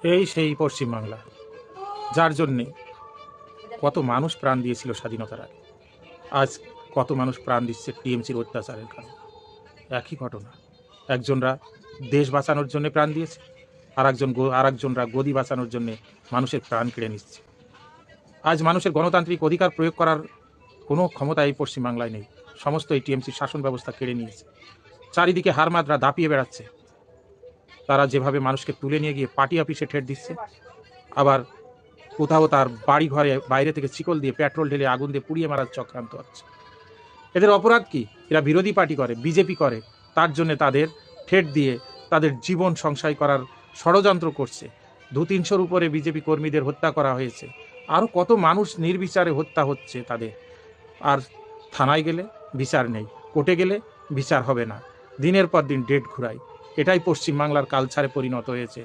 এই সেই পশ্চিমবাংলা, যার জন্যে কত মানুষ প্রাণ দিয়েছিল স্বাধীনতার আগে। আজ কত মানুষ প্রাণ দিচ্ছে টিএমসির অত্যাচারের কারণে। একই ঘটনা, একজনরা দেশ বাঁচানোর জন্য প্রাণ দিয়েছে, আর একজনরা গদি বাঁচানোর জন্য মানুষের প্রাণ কেড়ে নিচ্ছে। আজ মানুষের গণতান্ত্রিক অধিকার প্রয়োগ করার কোনো ক্ষমতা এই পশ্চিমবাংলায় নেই। সমস্ত এই টিএমসির শাসন ব্যবস্থা কেড়ে নিয়েছে। চারিদিকে হারমাদরা দাপিয়ে বেড়াচ্ছে। তারা যেভাবে মানুষকে তুলে নিয়ে গিয়ে পার্টি অফিসে ঠেট দিচ্ছে, আবার কোথাও তার বাড়ি ঘরে বাইরে থেকে শিকল দিয়ে পেট্রোল ঢেলে আগুন দিয়ে পুড়িয়ে মারার চক্রান্ত হচ্ছে। এদের অপরাধ কি? এরা বিরোধী পার্টি করে, বিজেপি করে, তার জন্য তাদের ঠেট দিয়ে তাদের জীবন সংশয় করার ষড়যন্ত্র করছে। 200-300-র উপরে বিজেপি কর্মীদের হত্যা করা হয়েছে, আরও কত মানুষ নির্বিচারে হত্যা হচ্ছে তাদের। আর থানায় গেলে বিচার নেই, কোর্টে গেলে বিচার হবে না, দিনের পর দিন ডেট ঘুরায়। এটাই পশ্চিমবাংলার কালচারে পরিণত হয়েছে।